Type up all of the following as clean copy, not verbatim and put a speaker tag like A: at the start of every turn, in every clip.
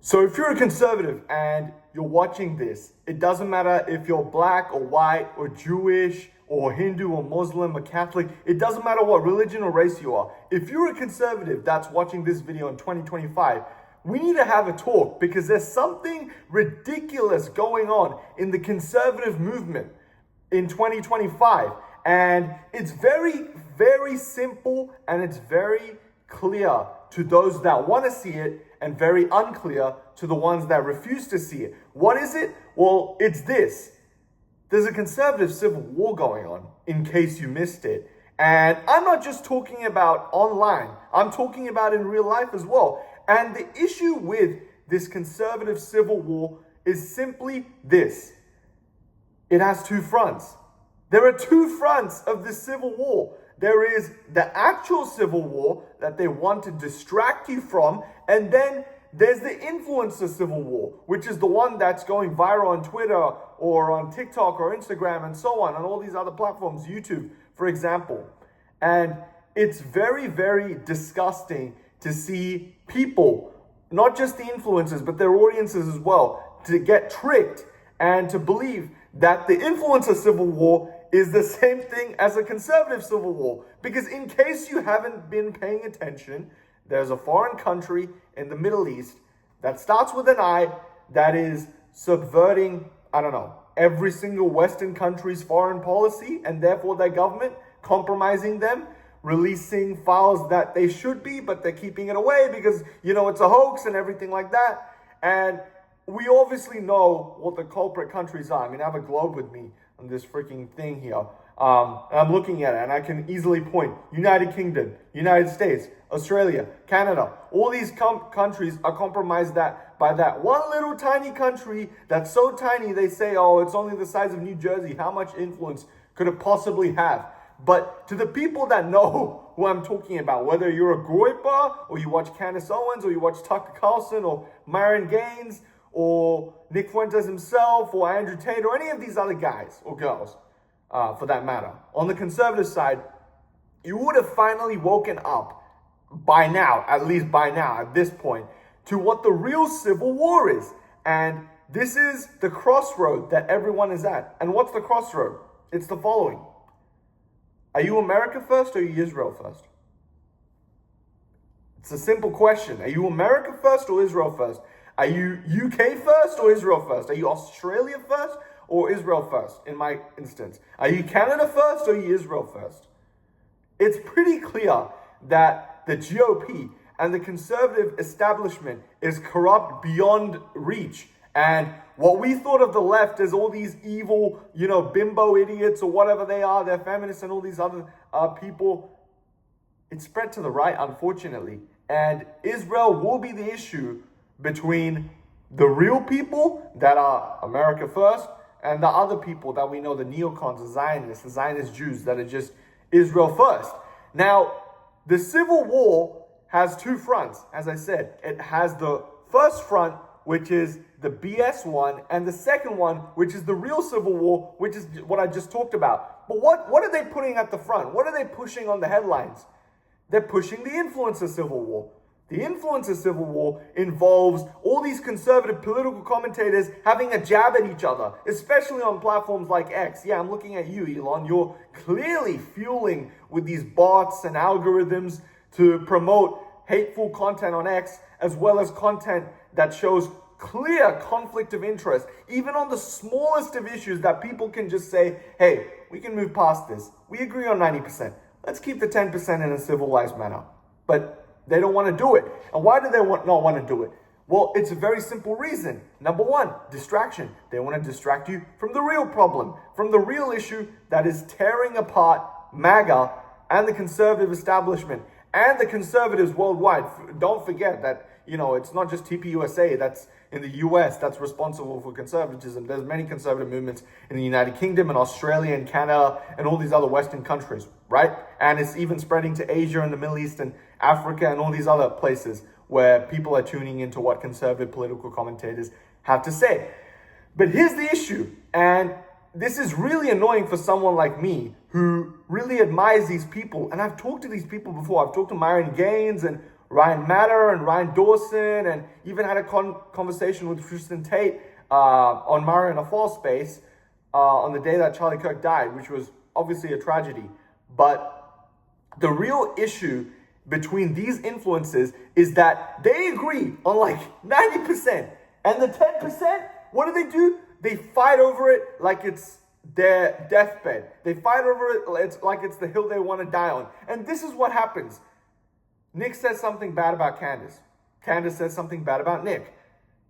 A: So if you're a conservative and you're watching this, it doesn't matter if you're black or white or Jewish or Hindu or Muslim or Catholic. It doesn't matter what religion or race you are. If you're a conservative that's watching this video in 2025, we need to have a talk because there's something ridiculous going on in the conservative movement in 2025. And it's very, very simple and it's very clear to those that want to see it and very unclear to the ones that refuse to see it. What is it? Well, it's this. There's a conservative civil war going on, in case you missed it. And I'm not just talking about online. I'm talking about in real life as well. And the issue with this conservative civil war is simply this. It has two fronts. There are two fronts of this civil war. There is the actual civil war that they want to distract you from, and then there's the influencer civil war, which is the one that's going viral on Twitter or on TikTok or Instagram and so on all these other platforms, YouTube, for example. And it's very, very disgusting to see people, not just the influencers, but their audiences as well, to get tricked and to believe that the influencer civil war is the same thing as a conservative civil war. Because in case you haven't been paying attention, there's a foreign country in the Middle East that starts with an I that is subverting, every single Western country's foreign policy and therefore their government, compromising them, releasing files that they should be, but they're keeping it away because, it's a hoax and everything like that. And we obviously know what the culprit countries are. I have a globe with me on this freaking thing here. And I'm looking at it and I can easily point United Kingdom, United States, Australia, Canada. All these countries are compromised by that one little tiny country that's so tiny they say, oh, it's only the size of New Jersey. How much influence could it possibly have? But to the people that know who I'm talking about, whether you're a Groiper or you watch Candace Owens or you watch Tucker Carlson or Myron Gaines or Nick Fuentes himself or Andrew Tate or any of these other guys or girls, for that matter. On the conservative side, you would have finally woken up by now, at this point, to what the real civil war is. And this is the crossroad that everyone is at. And what's the crossroad? It's the following. Are you America first or are you Israel first? It's a simple question. Are you America first or Israel first? Are you UK first or Israel first? Are you Australia first or Israel first, in my instance? Are you Canada first or are you Israel first? It's pretty clear that the GOP and the conservative establishment is corrupt beyond reach. And what we thought of the left as all these evil, bimbo idiots or whatever they are, they're feminists and all these other people, it's spread to the right, unfortunately. And Israel will be the issue between the real people that are America first and the other people that we know, the neocons, the Zionist Jews that are just Israel first. Now, the civil war has two fronts. As I said, it has the first front, which is the BS one, and the second one, which is the real civil war, which is what I just talked about. But what are they putting at the front? What are they pushing on the headlines? They're pushing the influencer civil war. The influencer civil war involves all these conservative political commentators having a jab at each other, especially on platforms like X. Yeah, I'm looking at you, Elon. You're clearly fueling with these bots and algorithms to promote hateful content on X, as well as content that shows clear conflict of interest, even on the smallest of issues that people can just say, hey, we can move past this. We agree on 90%. Let's keep the 10% in a civilized manner. But they don't want to do it. And why do they not want to do it? Well, it's a very simple reason. Number one, distraction. They want to distract you from the real problem, from the real issue that is tearing apart MAGA and the conservative establishment and the conservatives worldwide. Don't forget that, it's not just TPUSA that's in the US that's responsible for conservatism. There's many conservative movements in the United Kingdom and Australia and Canada and all these other Western countries, right? And it's even spreading to Asia and the Middle East and Africa and all these other places where people are tuning into what conservative political commentators have to say. But here's the issue, and this is really annoying for someone like me who really admires these people. And I've talked to these people before. I've talked to Myron Gaines and Ryan Matter and Ryan Dawson, and even had a conversation with Tristan Tate on Mario in a Fall Space on the day that Charlie Kirk died, which was obviously a tragedy. But the real issue between these influences is that they agree on like 90%. And the 10%, what do? They fight over it like it's their deathbed. They fight over it like it's the hill they want to die on. And this is what happens. Nick says something bad about Candace. Candace says something bad about Nick.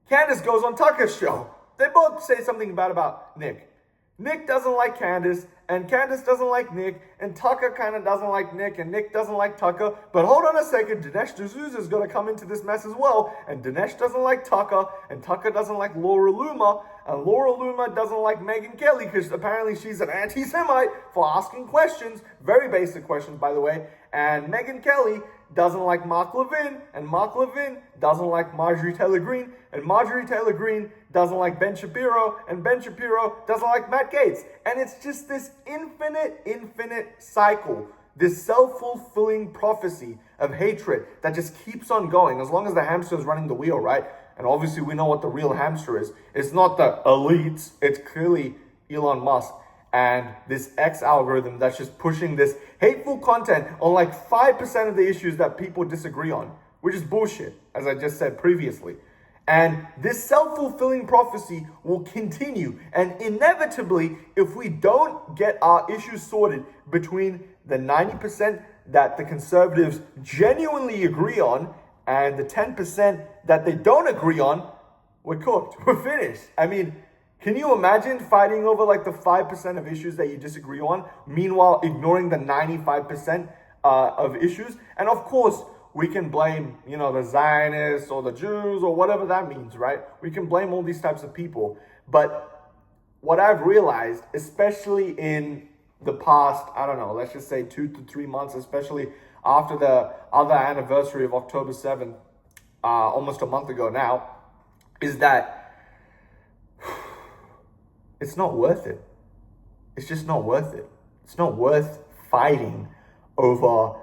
A: Candace goes on Tucker's show. They both say something bad about Nick. Nick doesn't like Candace, and Candace doesn't like Nick, and Tucker kind of doesn't like Nick, and Nick doesn't like Tucker. But hold on a second, Dinesh D'Souza is going to come into this mess as well, and Dinesh doesn't like Tucker, and Tucker doesn't like Laura Loomer, and Laura Loomer doesn't like Megyn Kelly because apparently she's an anti-Semite for asking questions, very basic questions, by the way, and Megyn Kelly doesn't like Mark Levin, and Mark Levin doesn't like Marjorie Taylor Greene, and Marjorie Taylor Greene doesn't like Ben Shapiro, and Ben Shapiro doesn't like Matt Gaetz. And it's just this infinite cycle, this self-fulfilling prophecy of hatred that just keeps on going as long as the hamster is running the wheel, right? And obviously we know what the real hamster is. It's not the elites, it's clearly Elon Musk and this X algorithm that's just pushing this hateful content on like 5% of the issues that people disagree on, which is bullshit, as I just said previously. And this self-fulfilling prophecy will continue. And inevitably, if we don't get our issues sorted between the 90% that the conservatives genuinely agree on and the 10% that they don't agree on, we're cooked. We're finished. I mean, can you imagine fighting over like the 5% of issues that you disagree on, meanwhile ignoring the 95% of issues? And of course, we can blame, the Zionists or the Jews or whatever that means, right? We can blame all these types of people. But what I've realized, especially in the past, let's just say 2 to 3 months, especially after the other anniversary of October 7th, almost a month ago now, is that it's not worth it. It's just not worth it. It's not worth fighting over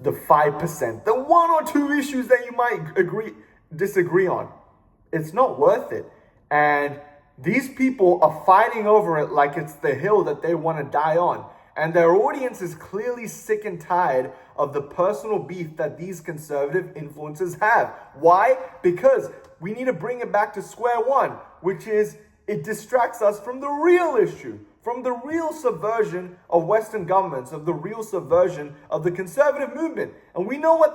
A: the 5%, the 1 or 2 issues that you might disagree on. It's not worth it. And these people are fighting over it like it's the hill that they want to die on. And their audience is clearly sick and tired of the personal beef that these conservative influencers have. Why? Because we need to bring it back to square one, which is it distracts us from the real issue, from the real subversion of Western governments, of the real subversion of the conservative movement. And we know what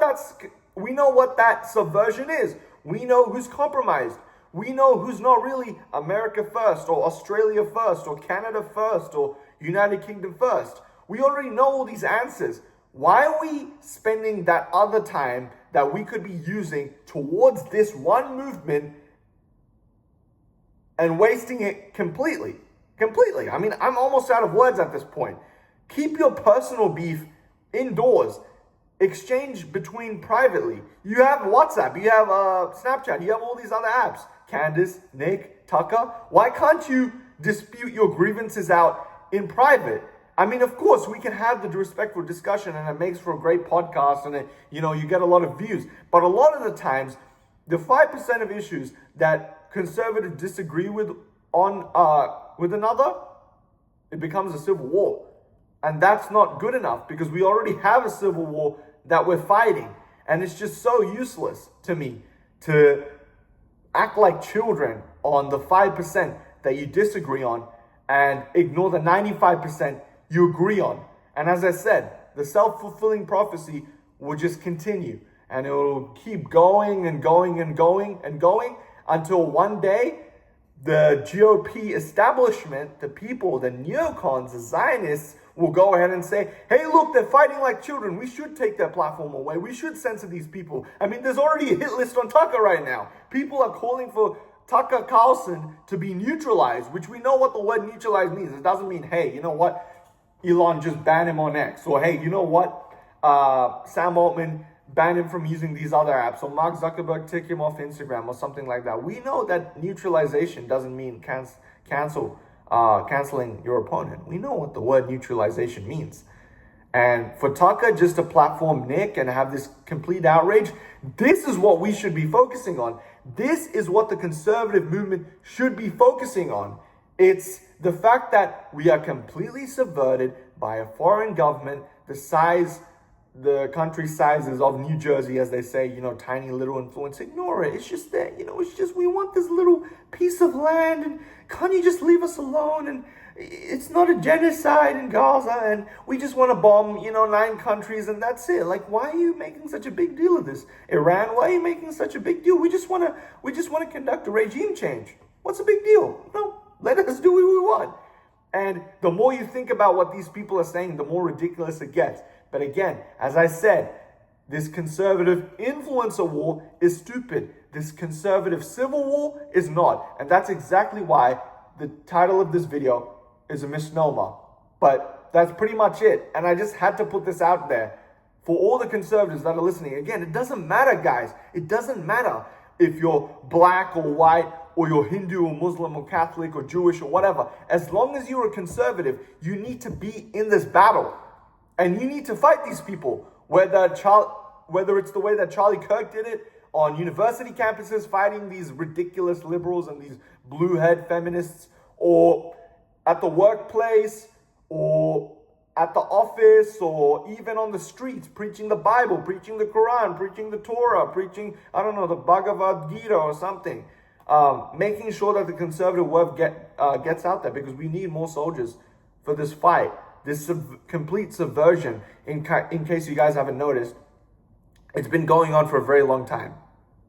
A: that subversion is. We know who's compromised. We know who's not really America first, or Australia first, or Canada first, or United Kingdom first. We already know all these answers. Why are we spending that other time that we could be using towards this one movement and wasting it completely? Completely. I mean, I'm almost out of words at this point. Keep your personal beef indoors. Exchange between privately. You have WhatsApp, you have Snapchat, you have all these other apps. Candace, Nick, Tucker. Why can't you dispute your grievances out in private? I mean, of course, we can have the respectful discussion and it makes for a great podcast and you get a lot of views. But a lot of the times, the 5% of issues that conservatives disagree with with another, it becomes a civil war. And that's not good enough because we already have a civil war that we're fighting. And it's just so useless to me to act like children on the 5% that you disagree on and ignore the 95% you agree on. And as I said, the self-fulfilling prophecy will just continue. And it will keep going and going and going and going until one day the GOP establishment, the people, the neocons, the Zionists, will go ahead and say, hey, look, they're fighting like children. We should take their platform away. We should censor these people. I mean, there's already a hit list on Tucker right now. People are calling for Tucker Carlson to be neutralized, which we know what the word neutralized means. It doesn't mean, hey, you know what? Elon just ban him on X. Or, hey, you know what? Sam Altman ban him from using these other apps. Or Mark Zuckerberg take him off Instagram or something like that. We know that neutralization doesn't mean canceling your opponent. We know what the word neutralization means. And for Tucker just to platform Nick and have this complete outrage, this is what we should be focusing on. This is what the conservative movement should be focusing on. It's the fact that we are completely subverted by a foreign government the country sizes of New Jersey, as they say, tiny little influence. Ignore it. It's just that, it's just we want this little piece of land, and can't you just leave us alone? And it's not a genocide in Gaza, and we just want to bomb, 9 countries, and that's it. Like, why are you making such a big deal of this? Iran, why are you making such a big deal? We just want to conduct a regime change. What's the big deal? Let us do what we want. And the more you think about what these people are saying, the more ridiculous it gets. But again, as I said, this conservative influencer war is stupid. This conservative civil war is not. And that's exactly why the title of this video is a misnomer. But that's pretty much it. And I just had to put this out there for all the conservatives that are listening. Again, it doesn't matter, guys. It doesn't matter if you're black or white, or you're Hindu or Muslim or Catholic or Jewish or whatever. As long as you're a conservative, you need to be in this battle. And you need to fight these people. Whether it's the way that Charlie Kirk did it on university campuses, fighting these ridiculous liberals and these blue-head feminists, or at the workplace, or at the office, or even on the streets, preaching the Bible, preaching the Quran, preaching the Torah, preaching, the Bhagavad Gita or something. Making sure that the conservative word gets out there, because we need more soldiers for this fight. This complete subversion, in case you guys haven't noticed, it's been going on for a very long time.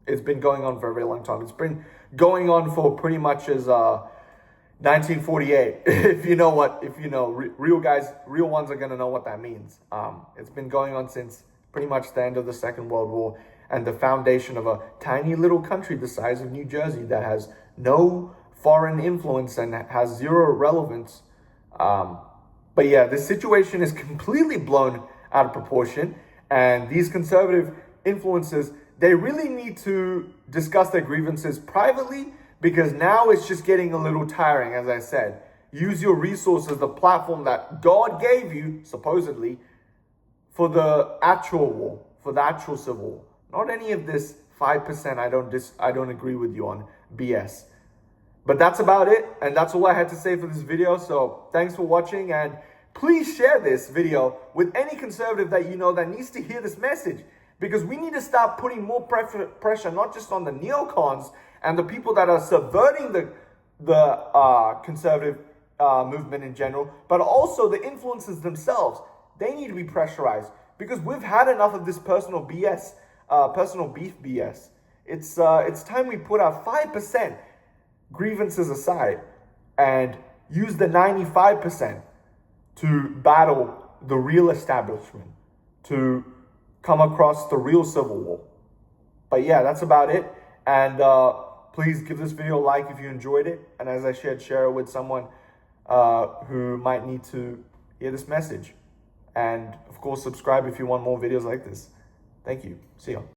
A: It's been going on for a very long time. It's been going on for pretty much as 1948. If you know, real ones are going to know what that means. It's been going on since pretty much the end of the Second World War, and the foundation of a tiny little country the size of New Jersey that has no foreign influence and has zero relevance. But yeah, the situation is completely blown out of proportion. And these conservative influencers, they really need to discuss their grievances privately, because now it's just getting a little tiring, as I said. Use your resources, the platform that God gave you, supposedly, for the actual war, for the actual civil war. Not any of this 5% I don't agree with you on BS. But that's about it, and that's all I had to say for this video. So thanks for watching, and please share this video with any conservative that you know that needs to hear this message, because we need to start putting more pressure, not just on the neocons and the people that are subverting the conservative movement in general, but also the influencers themselves. They need to be pressurized, because we've had enough of this personal BS, personal beef BS. It's time we put our 5% grievances aside and use the 95% to battle the real establishment, to come across the real civil war. But yeah, that's about it. And please give this video a like if you enjoyed it. And as I said, share it with someone who might need to hear this message. And of course, subscribe if you want more videos like this. Thank you. See ya.